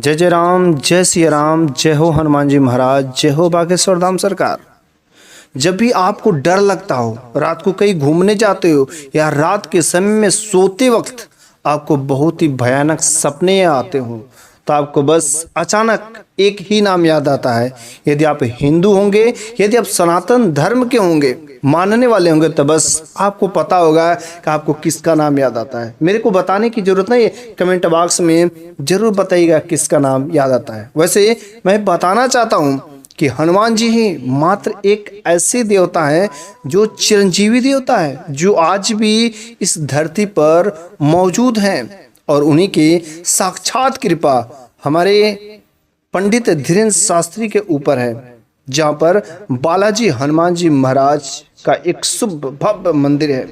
जय जय राम, जय सिया राम, जय हो हनुमान जी महाराज, जय हो बागेश्वर धाम सरकार। जब भी आपको डर लगता हो, रात को कहीं घूमने जाते हो या रात के समय में सोते वक्त आपको बहुत ही भयानक सपने आते हो, तो आपको बस अचानक एक ही नाम याद आता है। यदि आप हिंदू होंगे, यदि आप सनातन धर्म के होंगे, मानने वाले होंगे, तो बस आपको पता होगा कि आपको किसका नाम याद आता है। मेरे को बताने की जरूरत नहीं है, कमेंट बॉक्स में जरूर बताइएगा किसका नाम याद आता है। वैसे मैं बताना चाहता हूँ कि हनुमान जी ही मात्र एक ऐसे देवता हैं जो चिरंजीवी देवता है, जो आज भी इस धरती पर मौजूद हैं, और उन्हीं की साक्षात कृपा हमारे पंडित धीरेन्द्र शास्त्री के ऊपर है, जहाँ पर बालाजी हनुमान जी महाराज का एक शुभ भव्य मंदिर है।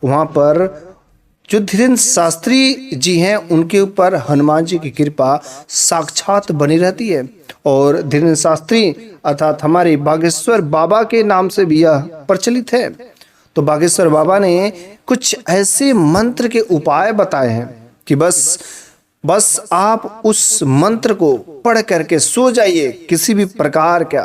वहाँ पर जो धीरेन्द्र शास्त्री जी हैं, उनके ऊपर हनुमान जी की कृपा साक्षात बनी रहती है। और धीरेन्द्र शास्त्री अर्थात हमारे बागेश्वर बाबा के नाम से भी यह प्रचलित है। तो बागेश्वर बाबा ने कुछ ऐसे मंत्र के उपाय बताए हैं कि बस आप उस मंत्र को पढ़ करके सो जाइए। किसी भी प्रकार का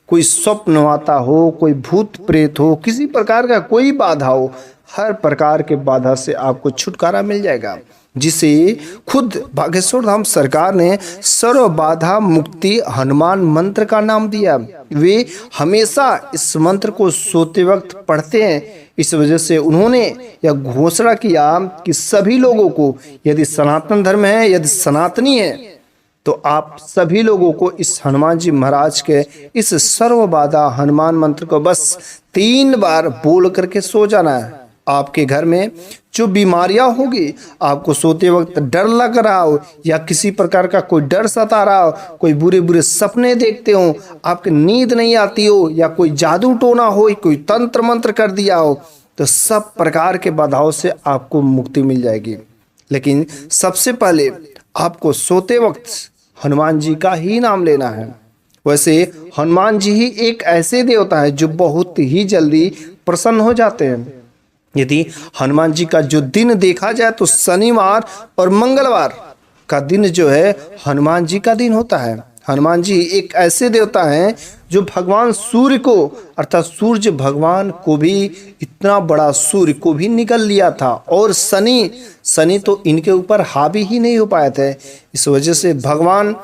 कोई स्वप्न आता हो, कोई भूत प्रेत हो, किसी प्रकार का कोई बाधा हो, हर प्रकार के बाधा से आपको छुटकारा मिल जाएगा, जिसे खुद बागेश्वर धाम सरकार ने सर्व बाधा मुक्ति हनुमान मंत्र का नाम दिया। वे हमेशा इस मंत्र को सोते वक्त पढ़ते हैं। इस वजह से उन्होंने यह घोषणा किया कि सभी लोगों को, यदि सनातन धर्म है, यदि सनातनी है, तो आप सभी लोगों को इस हनुमान जी महाराज के इस सर्व बाधा हनुमान मंत्र को बस 3 बार बोल करके सो जाना है। आपके घर में जो बीमारियां होगी, आपको सोते वक्त डर लग रहा हो या किसी प्रकार का कोई डर सता रहा हो, कोई बुरे बुरे सपने देखते हो, आपकी नींद नहीं आती हो, या कोई जादू टोना हो, कोई तंत्र मंत्र कर दिया हो, तो सब प्रकार के बाधाओं से आपको मुक्ति मिल जाएगी। लेकिन सबसे पहले आपको सोते वक्त हनुमान जी का ही नाम लेना है। वैसे हनुमान जी ही एक ऐसे देवता है जो बहुत ही जल्दी प्रसन्न हो जाते हैं। यदि हनुमान जी का जो दिन देखा जाए तो शनिवार और मंगलवार का दिन जो है हनुमान जी का दिन होता है। हनुमान जी एक ऐसे देवता हैं जो भगवान सूर्य को, अर्थात सूर्य भगवान को भी, इतना बड़ा सूर्य को भी निगल लिया था, और शनि तो इनके ऊपर हावी ही नहीं हो पाए थे। इस वजह से भगवान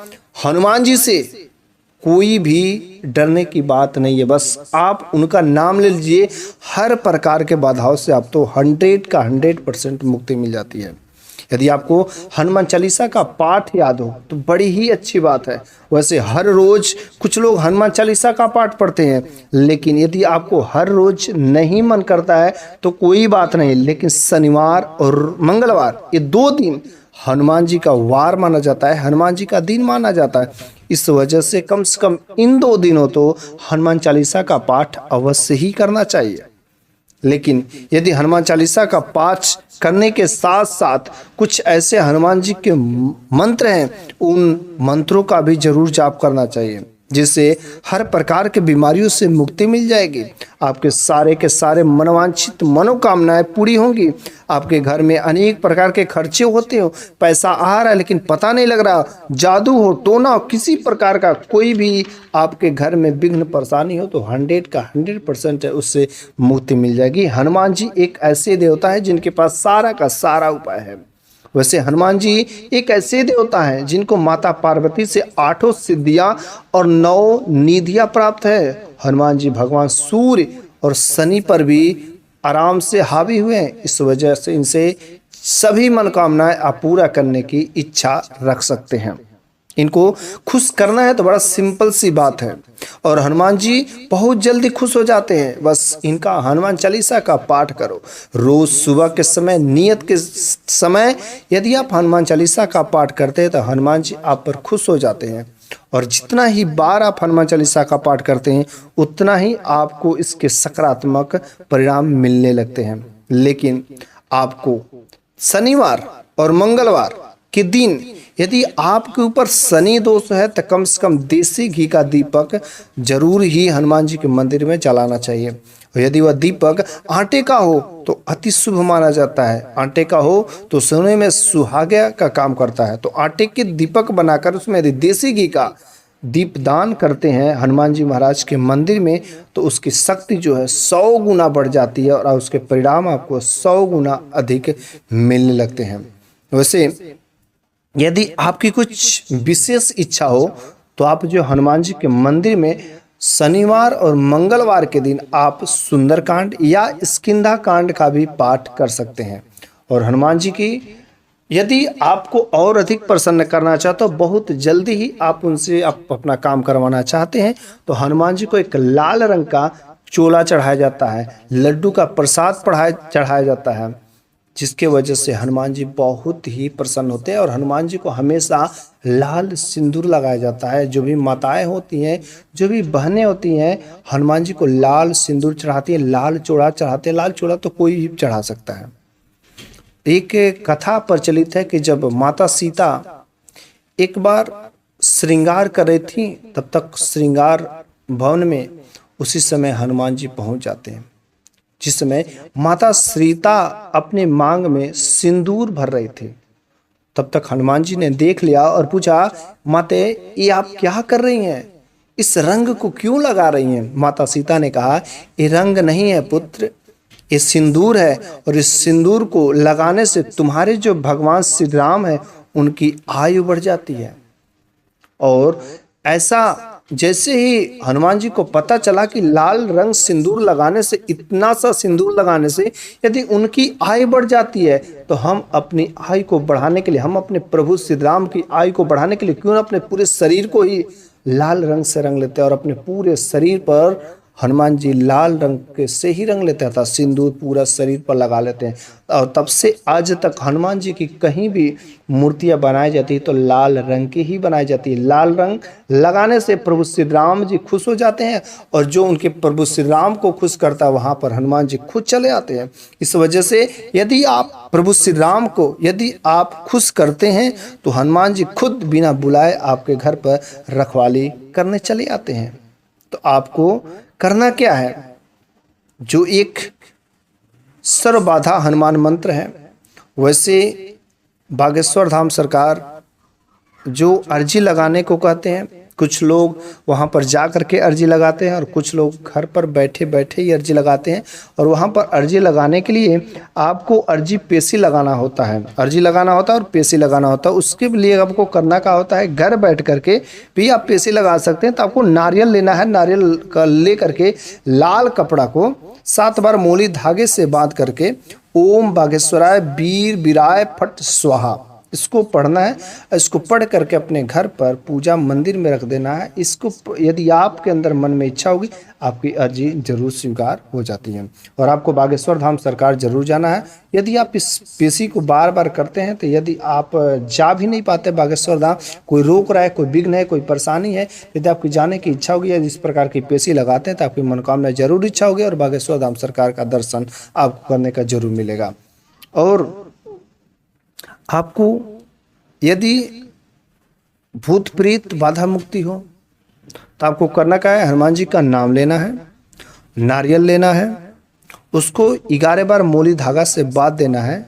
हनुमान जी से कोई भी डरने की बात नहीं है। बस आप उनका नाम ले लीजिए, हर प्रकार के बाधाओं से आप तो 100 का 100% मुक्ति मिल जाती है। यदि आपको हनुमान चालीसा का पाठ याद हो तो बड़ी ही अच्छी बात है। वैसे हर रोज कुछ लोग हनुमान चालीसा का पाठ पढ़ते हैं, लेकिन यदि आपको हर रोज नहीं मन करता है तो कोई बात नहीं, लेकिन शनिवार और मंगलवार ये 2 दिन हनुमान जी का वार माना जाता है, हनुमान जी का दिन माना जाता है। इस वजह से कम इन 2 दिनों तो हनुमान चालीसा का पाठ अवश्य ही करना चाहिए। लेकिन यदि हनुमान चालीसा का पाठ करने के साथ साथ कुछ ऐसे हनुमान जी के मंत्र हैं, उन मंत्रों का भी जरूर जाप करना चाहिए, जिससे हर प्रकार के बीमारियों से मुक्ति मिल जाएगी। आपके सारे के सारे मनोवांछित मनोकामनाएं पूरी होंगी। आपके घर में अनेक प्रकार के खर्चे होते हो, पैसा आ रहा है लेकिन पता नहीं लग रहा, जादू हो, टोना हो, किसी प्रकार का कोई भी आपके घर में विघ्न परेशानी हो, तो 100 का 100% है, उससे मुक्ति मिल जाएगी। हनुमान जी एक ऐसे देवता है जिनके पास सारा का सारा उपाय है। वैसे हनुमान जी एक ऐसे देवता हैं जिनको माता पार्वती से 8 सिद्धियां और 9 निधियां प्राप्त है। हनुमान जी भगवान सूर्य और शनि पर भी आराम से हावी हुए हैं। इस वजह से इनसे सभी मनोकामनाएं आप पूरा करने की इच्छा रख सकते हैं। इनको खुश करना है तो बड़ा सिंपल सी बात है, और हनुमान जी बहुत जल्दी खुश हो जाते हैं। बस इनका हनुमान चालीसा का पाठ करो रोज सुबह के समय, नियत के समय। यदि आप हनुमान चालीसा का पाठ करते हैं तो हनुमान जी आप पर खुश हो जाते हैं, और जितना ही बार आप हनुमान चालीसा का पाठ करते हैं उतना ही आपको इसके सकारात्मक परिणाम मिलने लगते हैं। लेकिन आपको शनिवार और मंगलवार के दिन यदि आपके ऊपर शनि दोष है तो कम से कम देसी घी का दीपक जरूर ही हनुमान जी के मंदिर में जलाना चाहिए। और यदि वह दीपक आटे का हो तो अति शुभ माना जाता है। आटे का हो तो सोने में सुहागा का काम करता है। तो आटे के दीपक बनाकर उसमें यदि देसी घी का दीपदान करते हैं हनुमान जी महाराज के मंदिर में तो उसकी शक्ति जो है 100 गुना बढ़ जाती है और उसके परिणाम आपको 100 गुना अधिक मिलने लगते हैं। वैसे यदि आपकी कुछ विशेष इच्छा हो तो आप जो हनुमान जी के मंदिर में शनिवार और मंगलवार के दिन आप सुंदरकांड या स्किंधा कांड का भी पाठ कर सकते हैं। और हनुमान जी की यदि आपको और अधिक प्रसन्न करना चाहते हो, बहुत जल्दी ही आप उनसे आप अपना काम करवाना चाहते हैं तो हनुमान जी को एक लाल रंग का चोला चढ़ाया जाता है, लड्डू का प्रसाद चढ़ाया जाता है, जिसके वजह से हनुमान जी बहुत ही प्रसन्न होते हैं। और हनुमान जी को हमेशा लाल सिंदूर लगाया जाता है। जो भी माताएं होती हैं, जो भी बहनें होती हैं, हनुमान जी को लाल सिंदूर चढ़ाती हैं, लाल चोड़ा चढ़ाते हैं। लाल चोड़ा तो कोई भी चढ़ा सकता है। एक कथा प्रचलित है कि जब माता सीता एक बार श्रृंगार कर रही थी, तब तक श्रृंगार भवन में उसी समय हनुमान जी पहुंच जाते हैं। जिस समय माता सीता अपने मांग में सिंदूर भर रही थी, तब तक हनुमान जी ने देख लिया और पूछा, माते ये आप क्या कर रही हैं? इस रंग को क्यों लगा रही हैं? माता सीता ने कहा, ये रंग नहीं है पुत्र, ये सिंदूर है। और इस सिंदूर को लगाने से तुम्हारे जो भगवान श्री राम है उनकी आयु बढ़ जाती है। और ऐसा जैसे ही हनुमान जी को पता चला कि लाल रंग सिंदूर लगाने से, इतना सा सिंदूर लगाने से यदि उनकी आयु बढ़ जाती है तो हम अपनी आयु को बढ़ाने के लिए, हम अपने प्रभु श्री राम की आयु को बढ़ाने के लिए क्यों ना अपने पूरे शरीर को ही लाल रंग से रंग लेते हैं। और अपने पूरे शरीर पर हनुमान जी लाल रंग के से ही रंग लेते था, सिंदूर पूरा शरीर पर लगा लेते हैं। और तब से आज तक हनुमान जी की कहीं भी मूर्तियां बनाई जाती है तो लाल रंग की ही बनाई जाती है। लाल रंग लगाने से प्रभु श्री राम जी खुश हो जाते हैं और जो उनके प्रभु श्री राम को खुश करता है वहाँ पर हनुमान जी खुद चले आते हैं। इस वजह से यदि आप प्रभु श्री राम को यदि आप खुश करते हैं तो हनुमान जी खुद बिना बुलाए आपके घर पर रखवाली करने चले आते हैं। तो आपको करना क्या है? जो एक सर्वबाधा हनुमान मंत्र है, वैसे बागेश्वर धाम सरकार जो अर्जी लगाने को कहते हैं, कुछ लोग वहाँ पर जा कर के अर्जी लगाते हैं और कुछ लोग घर पर बैठे बैठे ही अर्जी लगाते हैं। और वहाँ पर अर्जी लगाने के लिए आपको अर्जी पेशी लगाना होता है, अर्जी लगाना होता है और पेशी लगाना होता है। उसके लिए आपको करना क्या होता है, घर बैठ करके भी आप पेशी लगा सकते हैं। तो आपको नारियल लेना है, नारियल का ले करके लाल कपड़ा को 7 बार मोली धागे से बांध करके ओम बागेश्वराय वीर विराय फट स्वाहा इसको पढ़ना है। इसको पढ़ करके अपने घर पर पूजा मंदिर में रख देना है। इसको यदि आपके अंदर मन में इच्छा होगी आपकी अर्जी जरूर स्वीकार हो जाती है। और आपको बागेश्वर धाम सरकार जरूर जाना है। यदि आप इस पेशी को बार बार करते हैं तो यदि आप जा भी नहीं पाते बागेश्वर धाम, कोई रोक रहा है, कोई विघ्न है, कोई परेशानी है, यदि आपकी जाने की इच्छा होगी, यदि इस प्रकार की पेशी लगाते हैं तो आपकी मनोकामना जरूर इच्छा होगी और बागेश्वर धाम सरकार का दर्शन आपको करने का जरूर मिलेगा। और आपको यदि भूत प्रेत बाधा मुक्ति हो तो आपको करना क्या है, हनुमान जी का नाम लेना है, नारियल लेना है, उसको 11 बार मोली धागा से बांध देना है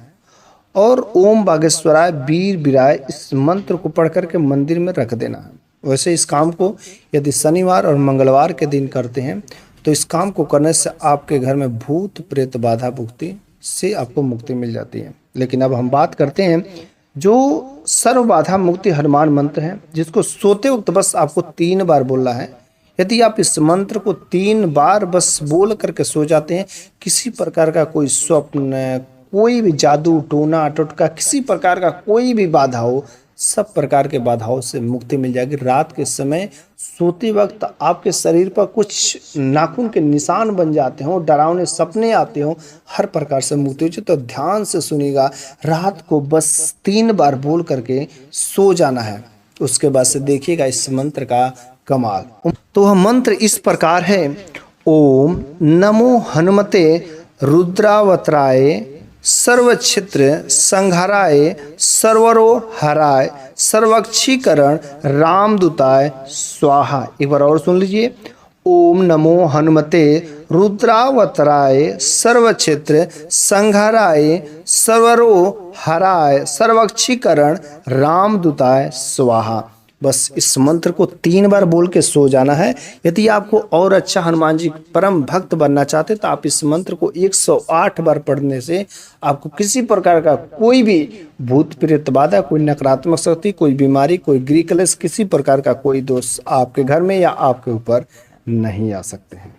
और ओम बागेश्वराय वीर विराय इस मंत्र को पढ़ करके मंदिर में रख देना है। वैसे इस काम को यदि शनिवार और मंगलवार के दिन करते हैं तो इस काम को करने से आपके घर में भूत प्रेत बाधा मुक्ति से आपको मुक्ति मिल जाती है। लेकिन अब हम बात करते हैं जो सर्व बाधा मुक्ति हनुमान मंत्र है, जिसको सोते वक्त बस आपको 3 बार बोलना है। यदि आप इस मंत्र को 3 बार बस बोल करके सो जाते हैं, किसी प्रकार का कोई स्वप्न, कोई भी जादू टोना टोटका, किसी प्रकार का कोई भी बाधा हो, सब प्रकार के बाधाओं से मुक्ति मिल जाएगी। रात के समय सोते वक्त आपके शरीर पर कुछ नाखून के निशान बन जाते हों, डरावने सपने आते हों, हर प्रकार से मुक्ति हो। तो ध्यान से सुनिएगा, रात को बस 3 बार बोल करके सो जाना है। उसके बाद से देखिएगा इस मंत्र का कमाल। तो वह मंत्र इस प्रकार है, ओम नमो हनुमते रुद्रावताराय सर्वक्षित्र संहाराय सर्वरो हराय सर्वक्षीकरण रामदूताय स्वाहा। एक बार और सुन लीजिए। ओम नमो हनुमते रुद्रावतराय सर्वक्षेत्र संहाराय सर्वरो हराय सर्वक्षीकरण रामदूताय स्वाहा। बस इस मंत्र को 3 बार बोल के सो जाना है। यदि आपको और अच्छा हनुमान जी परम भक्त बनना चाहते तो आप इस मंत्र को 108 बार पढ़ने से आपको किसी प्रकार का कोई भी भूत प्रेत बाधा, कोई नकारात्मक शक्ति, कोई बीमारी, कोई गृह कलेश, किसी प्रकार का कोई दोष आपके घर में या आपके ऊपर नहीं आ सकते हैं।